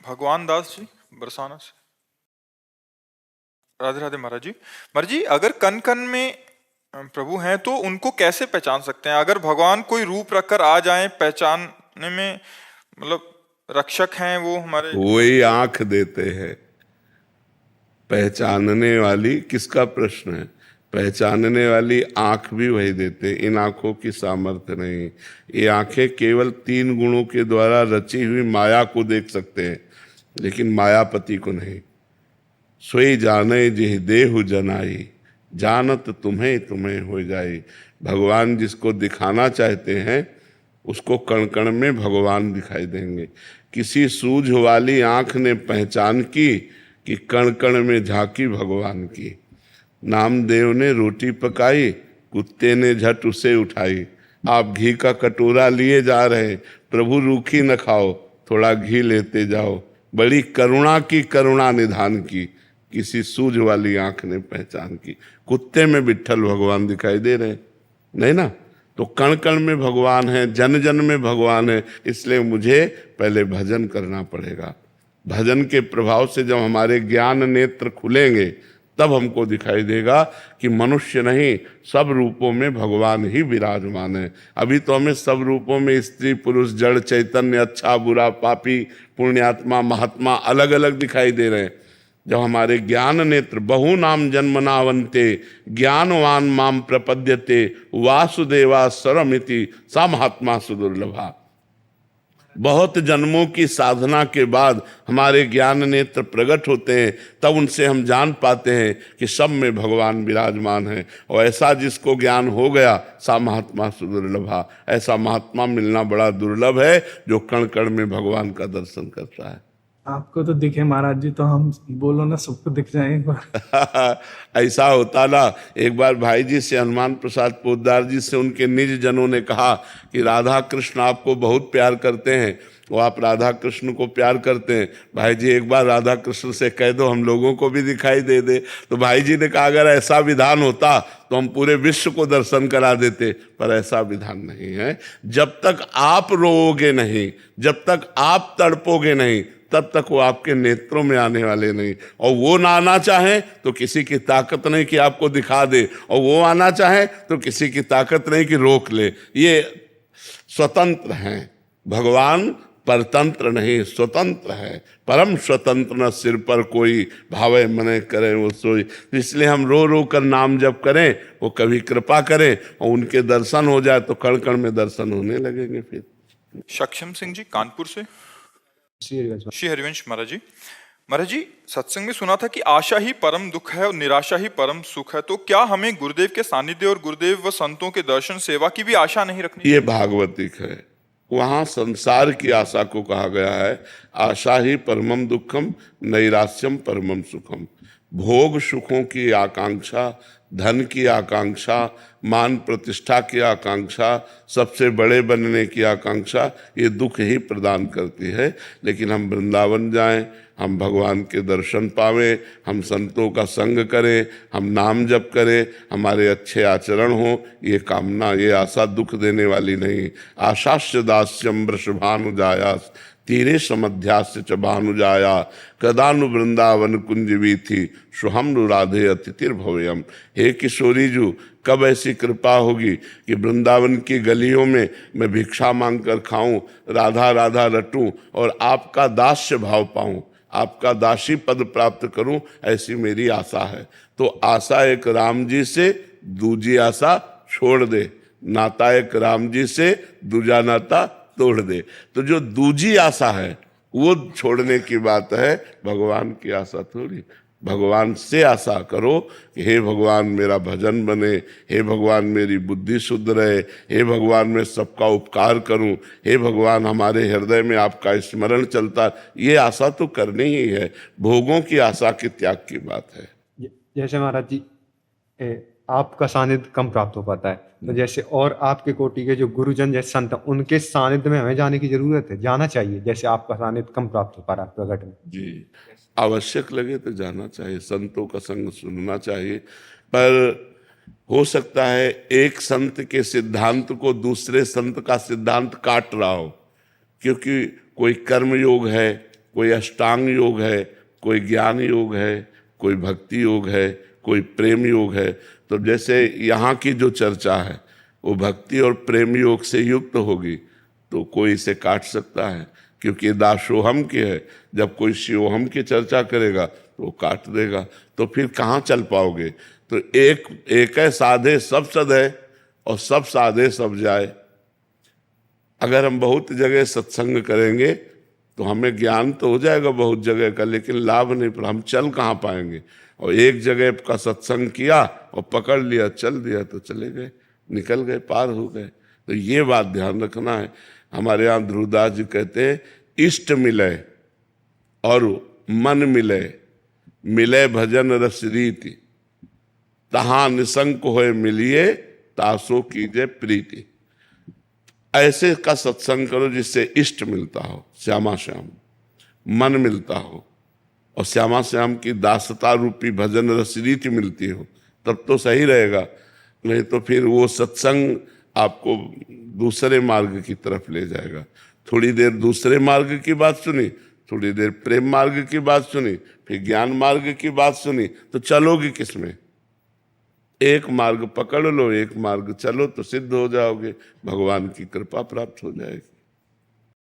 भगवान दास जी बरसाना से। राधे राधे महाराज जी। महाराज जी, अगर कन कन में प्रभु हैं तो उनको कैसे पहचान सकते हैं? अगर भगवान कोई रूप रखकर आ जाएं, पहचानने में मतलब रक्षक हैं वो हमारे। वही आंख देते हैं पहचानने वाली, किसका प्रश्न है? पहचानने वाली आंख भी वही देते। इन आंखों की सामर्थ्य नहीं। ये आंखें केवल 3 गुणों के द्वारा रची हुई माया को देख सकते हैं, लेकिन मायापति को नहीं। सोई जाने जिह देहु जनाई, जानत तुम्हें तुम्हें हो जाए। भगवान जिसको दिखाना चाहते हैं उसको कण कण में भगवान दिखाई देंगे। किसी सूझ वाली आंख ने पहचान की कि कण कण में झांकी भगवान की। नामदेव ने रोटी पकाई, कुत्ते ने झट उसे उठाई। आप घी का कटोरा लिए जा रहे, प्रभु रूखी न खाओ, थोड़ा घी लेते जाओ। बड़ी करुणा की, करुणा निधान की, किसी सूझ वाली आंख ने पहचान की। कुत्ते में विट्ठल भगवान दिखाई दे रहे नहीं ना? तो कण कण में भगवान है, जन जन में भगवान है। इसलिए मुझे पहले भजन करना पड़ेगा। भजन के प्रभाव से जब हमारे ज्ञान नेत्र खुलेंगे तब हमको दिखाई देगा कि मनुष्य नहीं, सब रूपों में भगवान ही विराजमान है। अभी तो हमें सब रूपों में स्त्री पुरुष जड़ चैतन्य, अच्छा बुरा, पापी पुण्यात्मा महात्मा अलग अलग दिखाई दे रहे हैं। जब हमारे ज्ञान नेत्र बहु नाम जन्मनावंते ज्ञानवान माम प्रपद्यते वासुदेवा सरमिति सा महात्मा सुदुर्लभा। बहुत जन्मों की साधना के बाद हमारे ज्ञान नेत्र प्रकट होते हैं, तब उनसे हम जान पाते हैं कि सब में भगवान विराजमान है। और ऐसा जिसको ज्ञान हो गया सा महात्मा सुदुर्लभा। ऐसा महात्मा मिलना बड़ा दुर्लभ है जो कण कण में भगवान का दर्शन करता है। आपको तो दिखे महाराज जी, तो हम बोलो ना सबको दिख जाए एक बार। ऐसा होता ना। एक बार भाई जी से, हनुमान प्रसाद पोद्दार जी से उनके निज जनों ने कहा कि राधा कृष्ण आपको बहुत प्यार करते हैं, वो आप राधा कृष्ण को प्यार करते हैं, भाई जी एक बार राधा कृष्ण से कह दो हम लोगों को भी दिखाई दे दे। तो भाई जी ने कहा अगर ऐसा विधान होता तो हम पूरे विश्व को दर्शन करा देते, पर ऐसा विधान नहीं है। जब तक आप रोओगे नहीं, जब तक आप तड़पोगे नहीं, तब तक वो आपके नेत्रों में आने वाले नहीं। और वो ना आना चाहे तो किसी की ताकत नहीं कि आपको दिखा दे, और वो आना चाहे तो किसी की ताकत नहीं कि रोक ले। ये स्वतंत्र हैं। भगवान परतंत्र नहीं, स्वतंत्र है। परम स्वतंत्र न सिर पर कोई, भावे मने करे वो सोई। इसलिए हम रो रो कर नाम जप करें, वो कभी कृपा करें और उनके दर्शन हो जाए तो कण कण में दर्शन होने लगेंगे। फिर सक्षम सिंह जी कानपुर से। श्री हरिवंश महाराज जी। महाराज जी, सत्संग में सुना था कि आशा ही परम दुख है और निराशा ही परम सुख है। तो क्या हमें गुरुदेव के सानिध्य और गुरुदेव व संतों के दर्शन सेवा की भी आशा नहीं रखनी? ये भागवतिक है। वहां संसार की आशा को कहा गया है आशा ही परमम दुखम नैराश्यम परमम सुखम। भोग सुखों की आकांक्षा, धन की आकांक्षा, मान प्रतिष्ठा की आकांक्षा, सबसे बड़े बनने की आकांक्षा, ये दुख ही प्रदान करती है। लेकिन हम वृंदावन जाएं, हम भगवान के दर्शन पावें, हम संतों का संग करें, हम नाम जप करें, हमारे अच्छे आचरण हो, ये कामना, ये आशा दुख देने वाली नहीं। आशास्य दास्यम वृषभानुजायास तीरे समध्यास्य च भानुजाया कदानु वृंदावन कुंज वीथी शुहम राधे अतिथिर्भव्यम। हे किशोरी जू, कब ऐसी कृपा होगी कि वृंदावन की गलियों में मैं भिक्षा मांग कर खाऊं, राधा राधा रटूं और आपका दास्य भाव पाऊं, आपका दासी पद प्राप्त करूं, ऐसी मेरी आशा है। तो आशा एक राम जी से, दूजी आशा छोड़ दे। नाता एक राम जी से, दूजा नाता तोड़ दे। तो जो दूजी आशा है वो छोड़ने की बात है, भगवान की आशा थोड़ी। भगवान से आशा करो कि हे भगवान मेरा भजन बने, हे भगवान मेरी बुद्धि शुद्ध रहे, हे भगवान मैं सबका उपकार करूं, हे भगवान हमारे हृदय में आपका स्मरण चलता। ये आशा तो करनी ही है। भोगों की आशा के त्याग की बात है। जैसे महाराज जी आपका सानिध्य कम प्राप्त हो पाता है, तो जैसे और आपके कोटि के जो गुरुजन जैसे संत, उनके सानिध्य में हमें जाने की जरूरत है, जाना चाहिए। जैसे आपका सानिध्य कम प्राप्त हो पा रहा है प्रकट में जी, आवश्यक लगे तो जाना चाहिए, संतों का संग सुनना चाहिए। पर हो सकता है एक संत के सिद्धांत को दूसरे संत का सिद्धांत काट रहा हो, क्योंकि कोई कर्म योग है, कोई अष्टांग योग है, कोई ज्ञान योग है, कोई भक्ति योग है, कोई प्रेम योग है। तो जैसे यहाँ की जो चर्चा है वो भक्ति और प्रेम योग से युक्त होगी तो कोई इसे काट सकता है, क्योंकि दासोहम की है। जब कोई शिवोहम की चर्चा करेगा तो वो काट देगा, तो फिर कहाँ चल पाओगे। तो एक है साधे सब सद है और सब साधे सब जाए। अगर हम बहुत जगह सत्संग करेंगे तो हमें ज्ञान तो हो जाएगा बहुत जगह का, लेकिन लाभ नहीं, पर हम चल कहाँ पाएंगे। और एक जगह का सत्संग किया और पकड़ लिया, चल दिया तो चले गए, निकल गए, पार हो गए। तो ये बात ध्यान रखना है। हमारे यहाँ ध्रुवदास जी कहते हैं, इष्ट मिले और मन मिले, मिले भजन रस रीति, तहाँ निसंक होए मिलिए, तासो कीजे प्रीति। ऐसे का सत्संग करो जिससे इष्ट मिलता हो, श्यामा श्याम, मन मिलता हो और श्यामा श्याम की दासता रूपी भजन रस रीति मिलती हो, तब तो सही रहेगा। नहीं तो फिर वो सत्संग आपको दूसरे मार्ग की तरफ ले जाएगा। थोड़ी देर दूसरे मार्ग की बात सुनी, थोड़ी देर प्रेम मार्ग की बात सुनी, फिर ज्ञान मार्ग की बात सुनी, तो चलोगी किसमें। एक मार्ग पकड़ लो, एक मार्ग चलो तो सिद्ध हो जाओगे, भगवान की कृपा प्राप्त हो जाएगी।